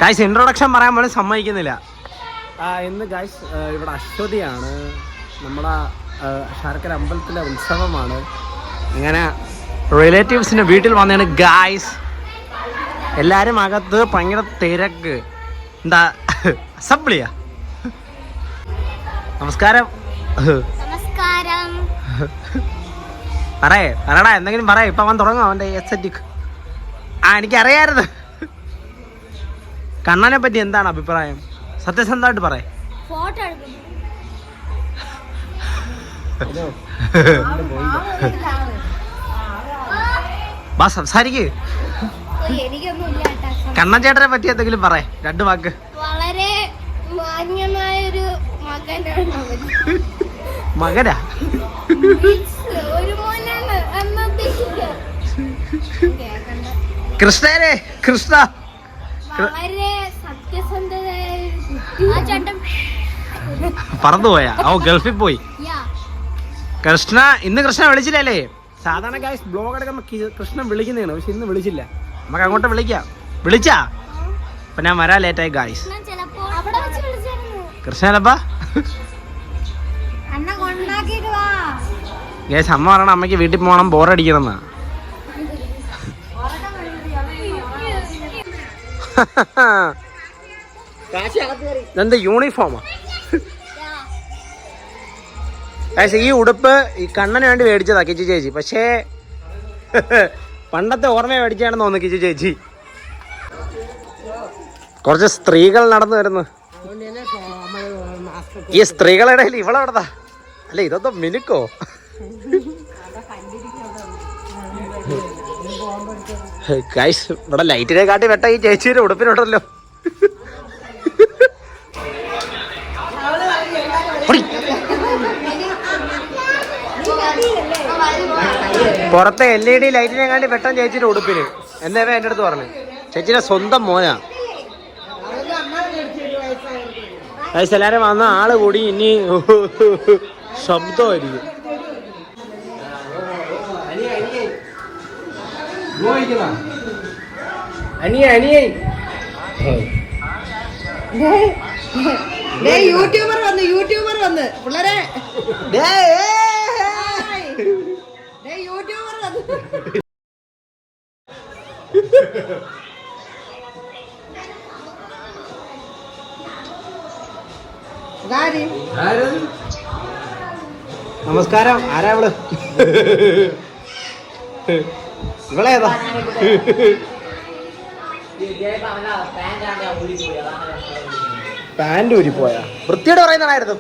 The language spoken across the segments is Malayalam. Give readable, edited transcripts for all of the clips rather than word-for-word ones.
ഗൈസ് ഇൻട്രൊഡക്ഷൻ പറയാൻ പോലും സമ്മതിക്കുന്നില്ല. ഇന്ന് ഗൈസ് ഇവിടെ അശ്വതിയാണ്, നമ്മുടെ ശർക്കര അമ്പലത്തിലെ ഉത്സവമാണ്. ഇങ്ങനെ റിലേറ്റീവ്സിൻ്റെ വീട്ടിൽ വന്നതാണ് ഗൈസ്. എല്ലാവരും അകത്ത് ഭയങ്കര തിരക്ക്. എന്താ അസംബ്ലിയാ? നമസ്കാരം. പറയടാ എന്തെങ്കിലും പറയാം. ഇപ്പം അവൻ തുടങ്ങും അവൻ്റെ എസ്തറ്റിക്. എനിക്കറിയായിരുന്നു. കണ്ണനെ പറ്റി എന്താണ് അഭിപ്രായം? സത്യസന്ധമായിട്ട് പറയേ. ബാ സംസാരിക്ക്. കണ്ണൻ ചേട്ടനെ പറ്റി എന്തെങ്കിലും പറയേ, 2 വാക്ക്. വളരെ മാന്യമായൊരു മകനാ? കൃഷ്ണനെ കൃഷ്ണ പറന്നുപോയാ? ഓ ഗൾഫിൽ പോയി. കൃഷ്ണ ഇന്ന് കൃഷ്ണ വിളിച്ചില്ലല്ലേ? സാധാരണ ഗൈസ് ബ്ലോഗ് എടുക്കുമ്പോ കൃഷ്ണൻ വിളിക്കുന്നതാണ്, പക്ഷെ ഇന്ന് വിളിച്ചില്ല. നമുക്ക് അങ്ങോട്ട് വിളിക്കാം. വിളിച്ചാ? അപ്പൊ ഞാൻ വരാൻ ലേറ്റായി ഗൈസ്. കൃഷ്ണനപ്പാ ഗൈസ് അമ്മ പറയണ അമ്മയ്ക്ക് വീട്ടിൽ പോകണം, ബോറടിക്കണമെന്നാ. ഇതെന്ത് യൂണിഫോമാ? ഈ ഉടുപ്പ് ഈ കണ്ണന് വേണ്ടി മേടിച്ചതാ കിച്ചു ചേച്ചി. പക്ഷേ പണ്ടത്തെ ഓർമ്മ മേടിച്ചാണെന്ന് തോന്നുന്നു കിച്ചു ചേച്ചി. കുറച്ച് സ്ത്രീകൾ നടന്നു വരുന്നു. ഈ സ്ത്രീകളുടെ ഇടയിൽ ഇവളെവിടതാ? അല്ല ഇതൊന്നും മിനുക്കോ? ഗൈസ് ഇവിടെ ലൈറ്റിനെ കാട്ടി വെട്ട ഈ ചേച്ചിയുടെ ഉടുപ്പിനുണ്ടല്ലോ. പുറത്തെ LED ലൈറ്റിനെ കാട്ടി വെട്ടം ചേച്ചിയുടെ ഉടുപ്പിന് എന്നവ എൻ്റെ അടുത്ത് പറഞ്ഞു. ചേച്ചിയുടെ സ്വന്തം മോനാ. ഗൈസ് എല്ലാരും വന്ന ആള് കൂടി ഇനി ശബ്ദമായിരിക്കും. യൂട്യൂബർ വന്ന് പിള്ളേരെ യൂട്യൂബർ വന്ന്. നമസ്കാരം. ആരാ ഇവള്? ഇവളേതാ? പാന്റ് ഊരിപ്പോയാ? വൃത്തിയോട് പറയുന്നതായിരുന്നു.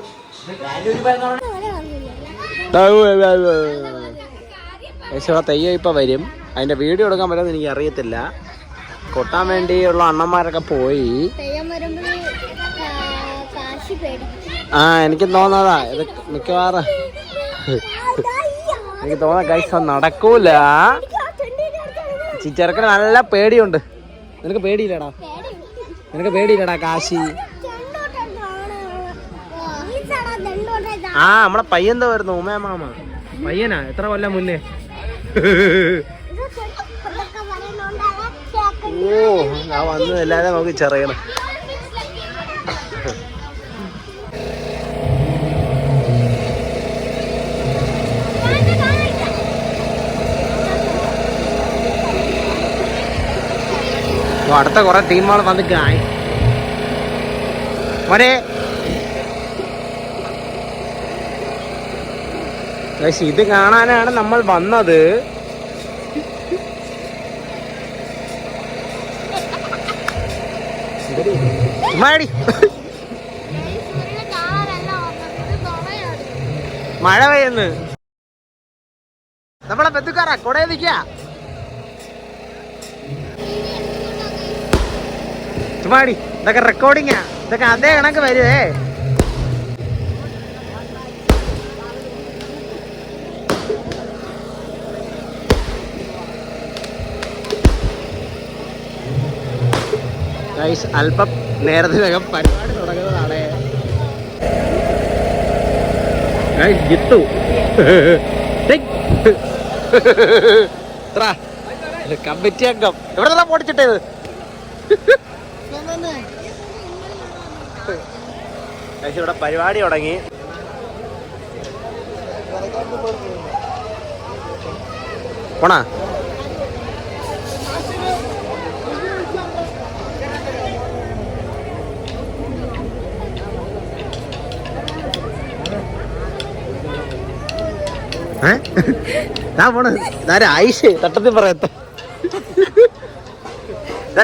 തെയ്യം ഇപ്പൊ വരും. അതിന്റെ വീഡിയോ എടുക്കാൻ പറ്റുമെന്ന് എനിക്ക് അറിയത്തില്ല. കൊട്ടാൻ വേണ്ടിയുള്ള അണ്ണന്മാരൊക്കെ പോയി. എനിക്ക് തോന്നതാ ഇത് മിക്കവാറും. എനിക്ക് തോന്നാ ഗൈസ് നടക്കൂല. ചെറുക്കന് നല്ല പേടിയുണ്ട്. നിനക്ക് പേടിയില്ലടാ? നിനക്ക് പേടിയില്ലടാ കാശി? നമ്മളെ പയ്യന്തോ വരുന്നു, ഉമയമാമ. പയ്യനാ? എത്ര കൊല്ലം മുന്നേ? ഓ ഞാൻ വന്നു എല്ലാരും നമുക്ക് ചെറിയണം. അടുത്ത കുറെ ടീമുകൾ വന്നിട്ടായി. മോനെ ഇത് കാണാനാണ് നമ്മൾ വന്നത്. മഴ പെയ്യുന്നു. നമ്മളെ ബന്ധുക്കാരാ കൊടയെ നിൽക്കാ. ചുമ്മാടി, ഇതൊക്കെ റെക്കോർഡിങ്ങാ. ഇതൊക്കെ അതേ കണക്ക് വരുവേ. അല്പം നേരത്തിനകം പരിപാടി തുടങ്ങുന്നതാണ്. ജിത്തു കമ്മിറ്റി അംഗം എവിടെ നിന്നാ പൊടിച്ചിട്ടത്? ഇവിടെ പരിപാടി തുടങ്ങി. പോണാ പോണ് ഇതാര ആയിഷ തട്ടത്തിൽ പറയത്ത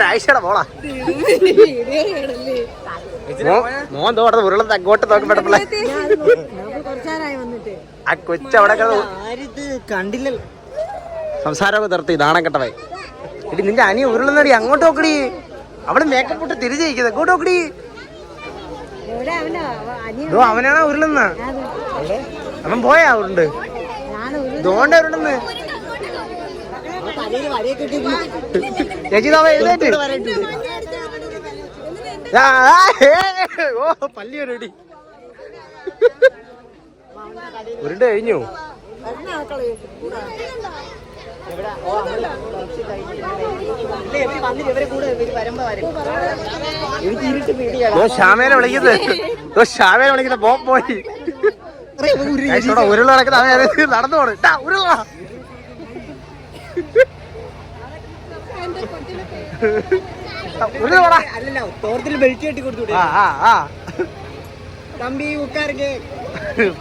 ആയിഷയുടെ മോളാ. മോൻ തോട്ടം ഉരുളത്ത് അങ്ങോട്ട് നോക്കപ്പെട്ടപ്പോളെ ആ കൊച്ചവിടെ കണ്ടില്ലല്ലോ. സംസാരമൊക്കെ നിർത്തി നാണം കെട്ടവേ. ഇടി നിന്റെ അനിയ ഉരുളുന്നടി അങ്ങോട്ട് നോക്കടി. അവിടെ മേക്കപ്പ് ഇട്ട് തിരിച്ചിരിക്കുന്നത് അങ്ങോട്ട് നോക്കടി. അവനാണോ ഉരുളുന്ന? അവൻ പോയാ ഉരുണ്ട് ദോണ്ട ഉരുളുന്ന്. ചേച്ചി എഴുന്നേറ്റ് ഓ പല്ലി വരടി ഉരുണ്ട് കഴിഞ്ഞു. ശ്യാമേനെ വിളിക്കുന്നത് ശ്യാമേനെ വിളിക്കുന്ന പോ പോയി ഉരുള നടക്കുന്ന അവൻ നടന്നു പോണ് ഉരുള. തോർത്തിൽ ബെൽറ്റ് കെട്ടി കൊടുത്തു.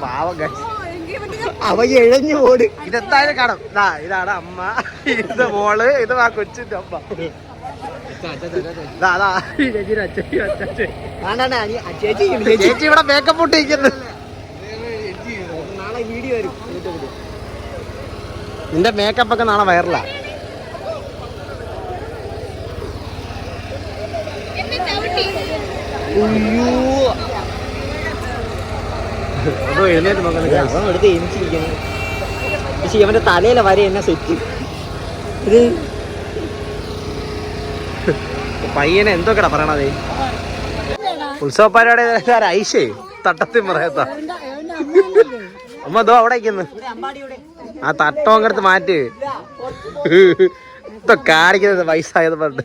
പാവം അവ എഴഞ്ഞു പോട്. ഇതെന്തായാലും കാണും. ഇതാണ് അമ്മ, ഇത് മോള്, ഇത് ആ കൊച്ചിന്റെ അമ്മ. ചേച്ചി ഇവിടെ മേക്കപ്പ് ഇട്ടിരിക്കുന്നു. നാളെ വീഡിയോ വരും. നിന്റെ മേക്കപ്പ് ഒക്കെ നാളെ വൈറലാ. എഴുന്നേറ്റ് എടുത്ത് എനിച്ചിരിക്കുന്നു. പക്ഷെ ഇവന്റെ തലയിലെ വരെ എന്നെ സെറ്റ്. ഇത് പയ്യനെ എന്തൊക്കെയാ പറയണത്? ഉത്സവ പരിപാടി ഐഷേ തട്ടത്തിൽ പറയത്ത അമ്മ ദോ അവിടെ ആ തട്ടം അങ്ങടുത്ത് മാറ്റ്. ഇപ്പൊ കാണിക്കുന്നത് വയസ്സായത് പണ്ട്.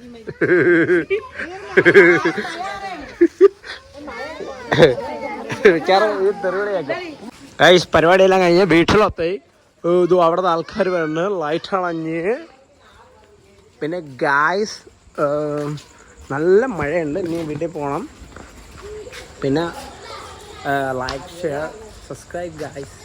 പരിപാടിയെല്ലാം കഴിഞ്ഞ് വീട്ടിലെത്തി. ഇത് അവിടെ ആൾക്കാർ വന്ന് ലൈറ്റ് അണഞ്ഞ്. പിന്നെ ഗായ്സ് നല്ല മഴയുണ്ട്. ഇനി വീട്ടിൽ പോകണം. പിന്നെ ലൈക്ക് ഷെയർ സബ്സ്ക്രൈബ് ഗായ്സ്.